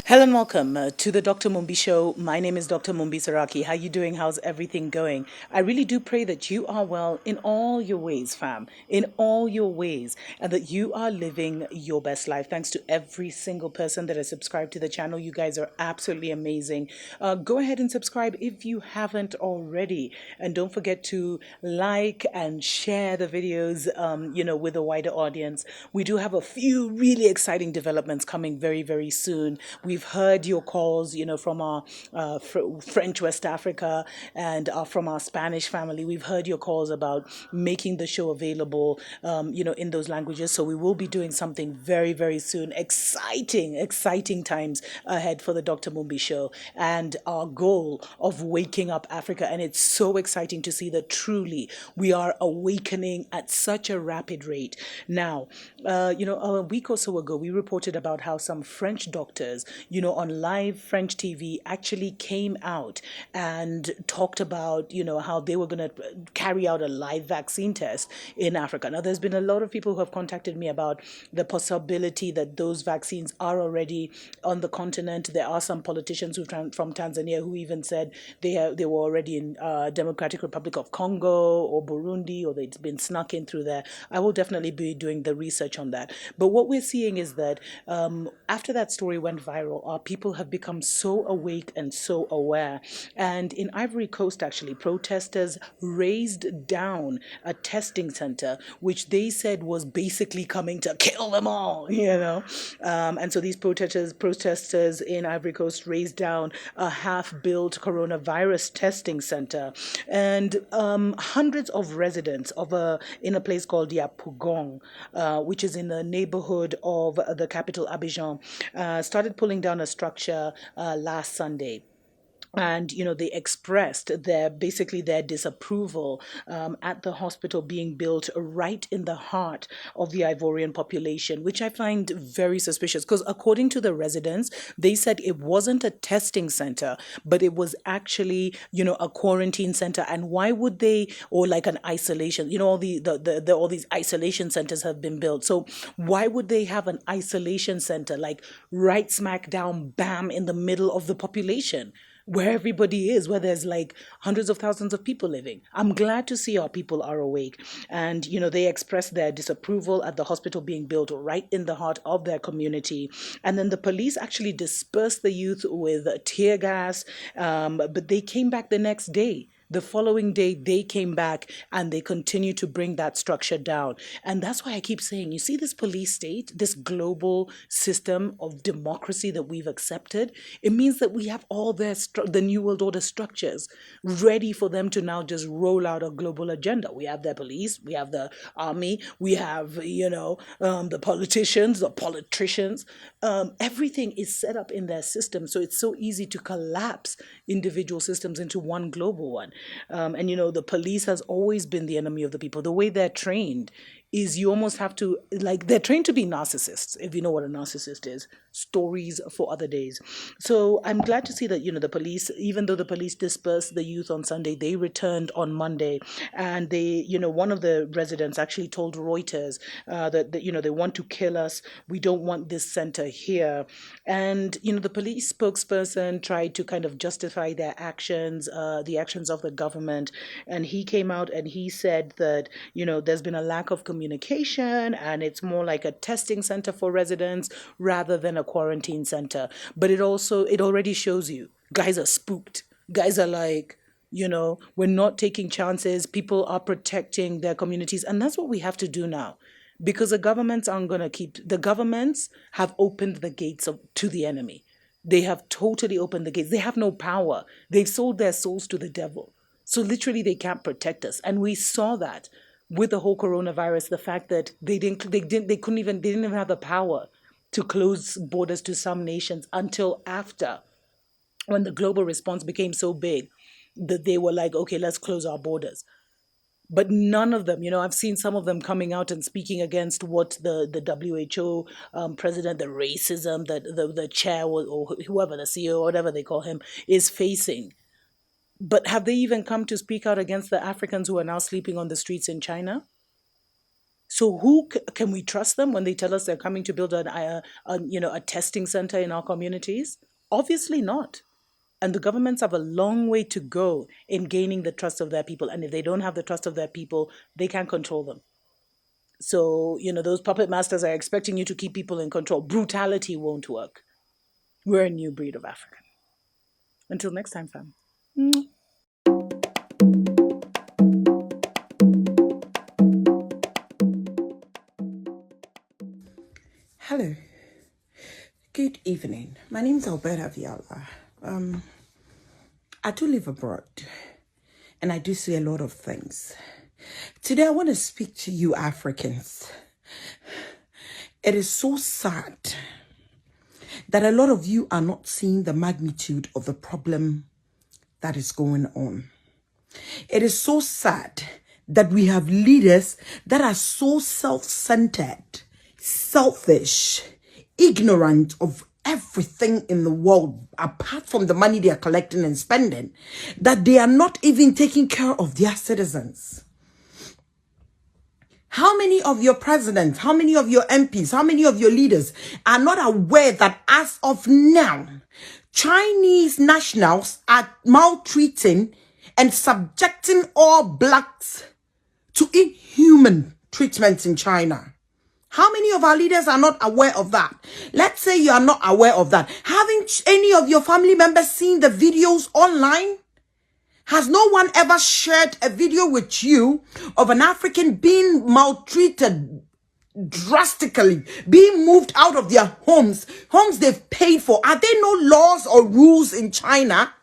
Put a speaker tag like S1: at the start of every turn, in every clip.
S1: Hello and welcome to the Dr. Mumbi Show. My name is Dr. Mumbi Saraki. How you doing? How's everything going? I really do pray that you are well in all your ways, fam, in all your ways, and that you are living your best life. Thanks to every single person that has subscribed to the channel. You guys are absolutely amazing. Go ahead and subscribe if you haven't already, and don't forget to like and share the videos, with a wider audience. We do have a few really exciting developments coming very, very soon. We've heard your calls, from our French West Africa and from our Spanish family. We've heard your calls about making the show available, in those languages. So we will be doing something very, very soon. Exciting, exciting times ahead for the Dr. Mumbi Show and our goal of waking up Africa. And it's so exciting to see that truly we are awakening at such a rapid rate. Now, a week or so ago, we reported about how some French doctors, on live French TV actually came out and talked about, how they were going to carry out a live vaccine test in Africa. Now, there's been a lot of people who have contacted me about the possibility that those vaccines are already on the continent. There are some politicians from Tanzania who even said they were already in Democratic Republic of Congo or Burundi, or they'd been snuck in through there. I will definitely be doing the research on that. But what we're seeing is that after that story went viral, our people have become so awake and so aware. And in Ivory Coast, actually, protesters raised down a testing center, which they said was basically coming to kill them all. And so these protesters in Ivory Coast raised down a half-built coronavirus testing center, and hundreds of residents in a place called Yapougon, which is in the neighborhood of the capital Abidjan, started pulling down a structure last Sunday. And they expressed their disapproval at the hospital being built right in the heart of the Ivorian population, which I find very suspicious, because according to the residents, they said it wasn't a testing center, but it was actually a quarantine center. And why would they, or like an isolation, all all these isolation centers have been built, so why would they have an isolation center like right smack down bam in the middle of the population, where everybody is, where there's like hundreds of thousands of people living? I'm glad to see our people are awake. And, they expressed their disapproval at the hospital being built right in the heart of their community. And then the police actually dispersed the youth with tear gas, but they came back the next day. The following day, they came back and they continue to bring that structure down. And that's why I keep saying, you see this police state, this global system of democracy that we've accepted, it means that we have all the New World Order structures ready for them to now just roll out a global agenda. We have their police, we have the army, we have, the politicians, the patricians. Everything is set up in their system. So it's so easy to collapse individual systems into one global one. And the police has always been the enemy of the people. The way they're trained is you almost have to, like, they're trained to be narcissists, if you know what a narcissist is. Stories for other days. So I'm glad to see that, the police, even though the police dispersed the youth on Sunday, they returned on Monday. And one of the residents actually told Reuters that, they want to kill us. We don't want this center here. And, the police spokesperson tried to kind of justify their actions, the actions of the government. And he came out and he said that, there's been a lack of communication and it's more like a testing center for residents rather than a quarantine center. But it already shows you guys are spooked. Guys are like, we're not taking chances. People are protecting their communities. And that's what we have to do now. Because the governments have opened the gates to the enemy. They have totally opened the gates. They have no power. They've sold their souls to the devil. So literally they can't protect us. And we saw that with the whole coronavirus, the fact that they didn't even have the power to close borders to some nations until after, when the global response became so big that they were like, okay, let's close our borders. But none of them, I've seen some of them coming out and speaking against what the WHO president, the racism that the chair or whoever, the CEO, whatever they call him, is facing. But have they even come to speak out against the Africans who are now sleeping on the streets in China? So who can we trust them when they tell us they're coming to build a testing center in our communities? Obviously not. And the governments have a long way to go in gaining the trust of their people. And if they don't have the trust of their people, they can't control them. So, those puppet masters are expecting you to keep people in control. Brutality won't work. We're a new breed of African. Until next time, fam.
S2: Hello. Good evening. My name is Alberta Viala. I do live abroad and I do see a lot of things. Today I want to speak to you Africans. It is so sad that a lot of you are not seeing the magnitude of the problem that is going on. It is so sad that we have leaders that are so self-centered, selfish, ignorant of everything in the world apart from the money they are collecting and spending, that they are not even taking care of their citizens. How many of your presidents, how many of your MPs, how many of your leaders are not aware that as of now, Chinese nationals are maltreating and subjecting all blacks to inhuman treatments in China? How many of our leaders are not aware of that? Let's say you are not aware of that. Haven't any of your family members seen the videos online? Has no one ever shared a video with you of an African being maltreated drastically, being moved out of their homes they've paid for? Are there no laws or rules in China?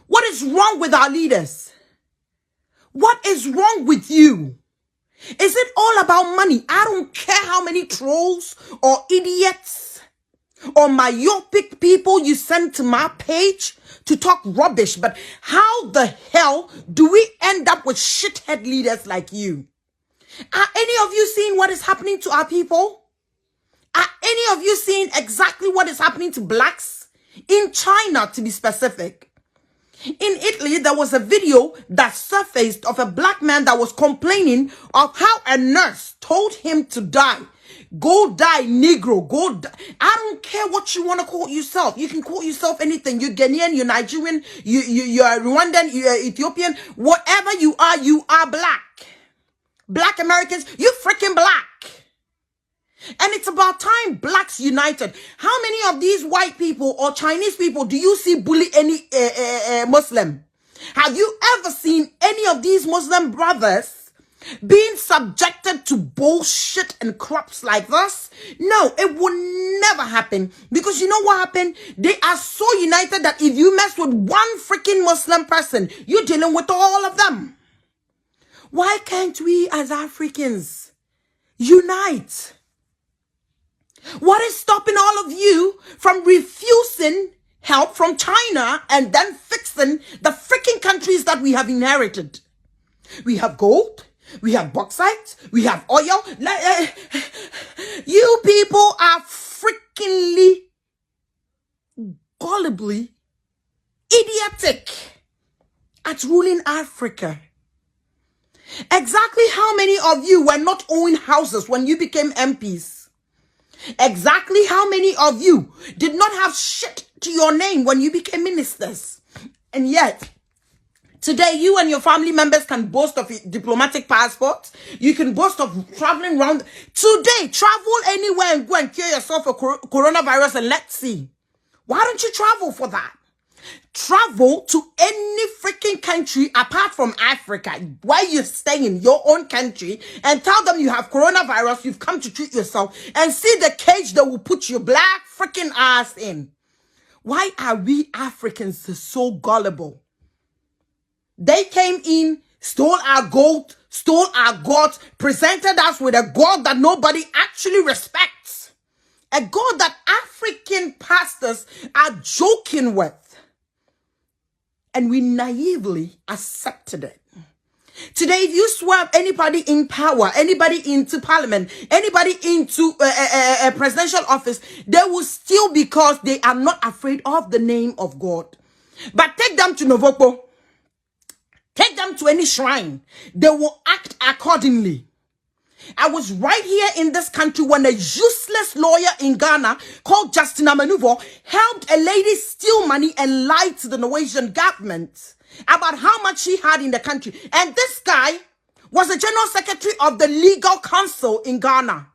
S2: What is wrong with our leaders? What is wrong with you? Is it all about money? I don't care how many trolls or idiots or myopic people you send to my page to talk rubbish, but how the hell do we end up with shithead leaders like you? Are any of you seeing what is happening to our people? Are any of you seeing exactly what is happening to blacks? In China, to be specific. In Italy, there was a video that surfaced of a black man that was complaining of how a nurse told him to die. Go die, Negro. Go die. I don't care what you want to call yourself. You can call yourself anything. You're Ghanaian, you're Nigerian, you're Rwandan, you're Ethiopian. Whatever you are black. Black Americans, you freaking black. And it's about time blacks united. How many of these white people or Chinese people do you see bully any Muslim? Have you ever seen any of these Muslim brothers being subjected to bullshit and crops like this? No, it will never happen. Because you know what happened? They are so united that if you mess with one freaking Muslim person, you're dealing with all of them. Why can't we as Africans unite? What is stopping all of you from refusing help from China and then fixing the freaking countries that we have inherited? We have gold, we have bauxite, we have oil. You people are freakingly, gullibly idiotic at ruling Africa. Exactly how many of you were not owning houses when you became MPs? Exactly how many of you did not have shit to your name when you became ministers? And yet, today you and your family members can boast of diplomatic passports. You can boast of traveling around. Today, travel anywhere and go and cure yourself for coronavirus and let's see. Why don't you travel for that? Travel to any freaking country apart from Africa while you're staying in your own country and tell them you have coronavirus, you've come to treat yourself, and see the cage that will put your black freaking ass in. Why are we Africans so gullible? They came in, stole our gold, stole our God, presented us with a God that nobody actually respects. A God that African pastors are joking with. And we naively accepted it. Today, if you swerve anybody in power, anybody into parliament, anybody into a presidential office, they will still, because they are not afraid of the name of God. But take them to Novoko. Take them to any shrine. They will act accordingly. I was right here in this country when a useless lawyer in Ghana called Justin Amanuvo helped a lady steal money and lied to the Norwegian government about how much she had in the country. And this guy was the general secretary of the legal council in Ghana.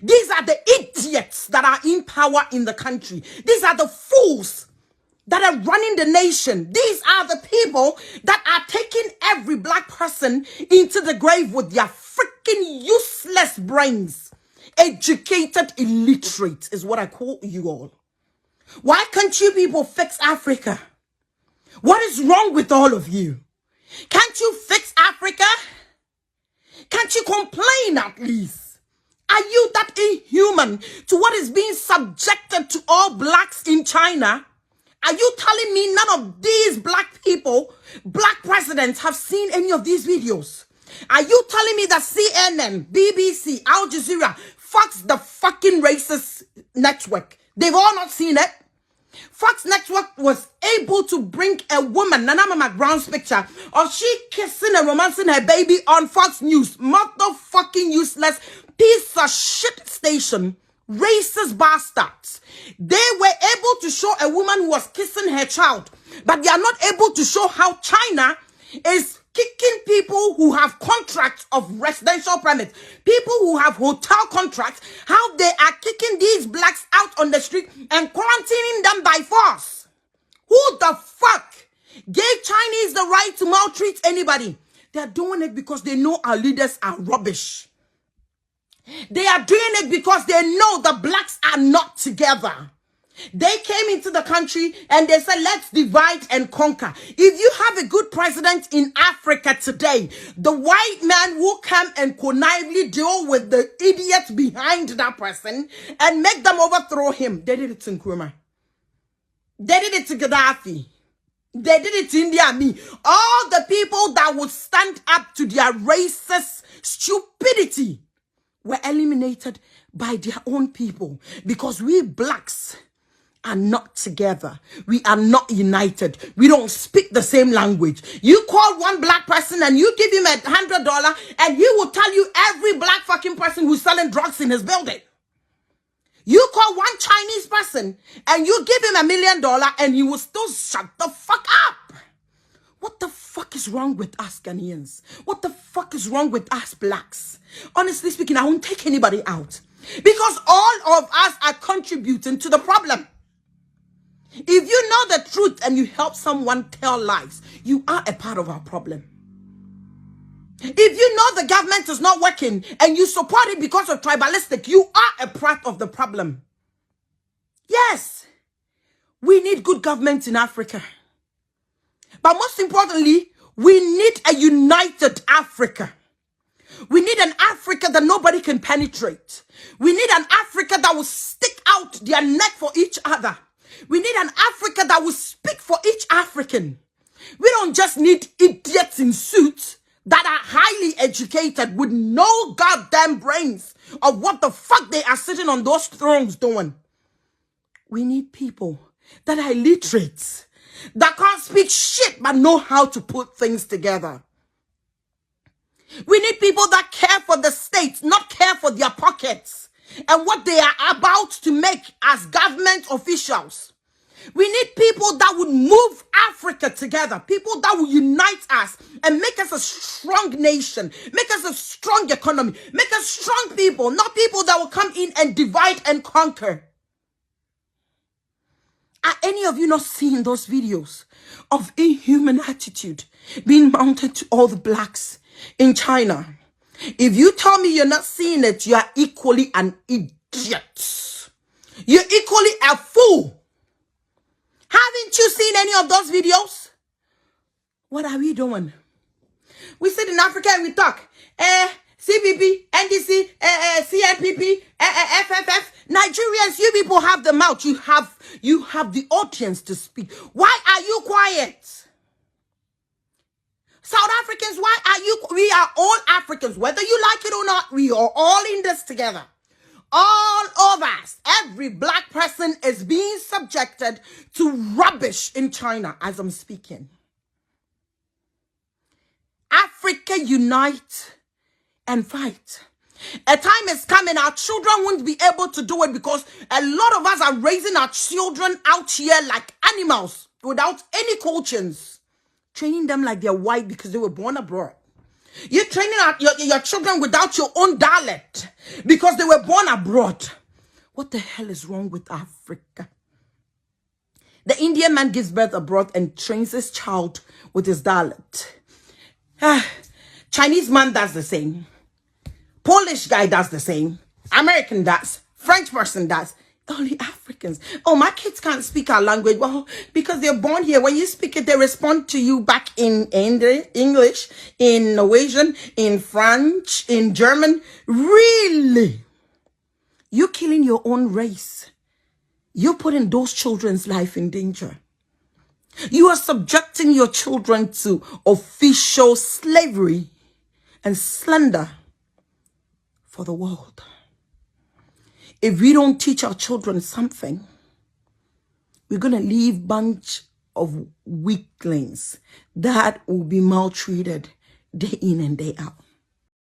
S2: These are the idiots that are in power in the country. These are the fools that are running the nation. These are the people that are taking every black person into the grave with their freaking useless brains. Educated illiterate is what I call you all. Why can't you people fix Africa? What is wrong with all of you? Can't you fix Africa? Can't you complain at least? Are you that inhuman to what is being subjected to all blacks in China? Are you telling me none of these black people, black presidents, have seen any of these videos? Are you telling me that CNN, BBC, Al Jazeera, Fox, the fucking racist network, they've all not seen it? Fox Network was able to bring a woman, Nana McBrown's picture of she kissing and romancing her baby on Fox News. Motherfucking useless piece of shit station. Racist bastards. They were able to show a woman who was kissing her child, but they are not able to show how China is kicking people who have contracts of residential permits, people who have hotel contracts, how they are kicking these blacks out on the street and quarantining them by force. Who the fuck gave Chinese the right to maltreat anybody? They are doing it because they know our leaders are rubbish. They are doing it because they know the blacks are not together. They came into the country and they said, let's divide and conquer. If you have a good president in Africa today, the white man will come and connively deal with the idiots behind that person and make them overthrow him. They did it to Nkrumah. They did it to Gaddafi. They did it to India and me. All the people that would stand up to their racist stupidity were eliminated by their own people because we blacks are not together. We are not united. We don't speak the same language. You call one black person and you give him $100 and he will tell you every black fucking person who's selling drugs in his building. You call one Chinese person and you give him $1 million and he will still shut the fuck up. What the fuck is wrong with us Ghanaians? What the fuck is wrong with us blacks? Honestly speaking, I won't take anybody out because all of us are contributing to the problem. If you know the truth and you help someone tell lies, you are a part of our problem. If you know the government is not working and you support it because of tribalistic, you are a part of the problem. Yes, we need good government in Africa. But most importantly, we need a united Africa. We need an Africa that nobody can penetrate. We need an Africa that will stick out their neck for each other. We need an Africa that will speak for each African. We don't just need idiots in suits that are highly educated with no goddamn brains of what the fuck they are sitting on those thrones doing. We need people that are literate, that can't speak shit but know how to put things together. We need people that care for the state, not care for their pockets and what they are about to make as government officials. We need people that would move Africa together, people that will unite us and make us a strong nation, make us a strong economy, make us strong people, not people that will come in and divide and conquer. Are any of you not seeing those videos of inhuman attitude being mounted to all the blacks in China? If you tell me you're not seeing it, you are equally an idiot. You're equally a fool. Haven't you seen any of those videos? What are we doing? We sit in Africa and we talk. CPP, NDC, CNPP, FFF. Nigerians, you people have the mouth. You have the audience to speak. Why are you quiet? South Africans, why are you? We are all Africans. Whether you like it or not, we are all in this together. All of us, every black person is being subjected to rubbish in China as I'm speaking. Africa, unite and fight. A time is coming, our children won't be able to do it because a lot of us are raising our children out here like animals without any conscience, training them like they're white because they were born abroad. You're training your children without your own dialect because they were born abroad. What the hell is wrong with Africa? The Indian man gives birth abroad and trains his child with his dialect. Chinese man does the same. Polish guy does the same. American does. French person does. Only Africans. Oh, my kids can't speak our language. Well, because they're born here. When you speak it, they respond to you back in English, in Norwegian, in French, in German. Really? You're killing your own race. You're putting those children's life in danger. You are subjecting your children to official slavery and slander for the world. If we don't teach our children something, we're going to leave bunch of weaklings that will be maltreated day in and day out.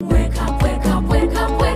S3: Wake up, wake up, wake up, wake up.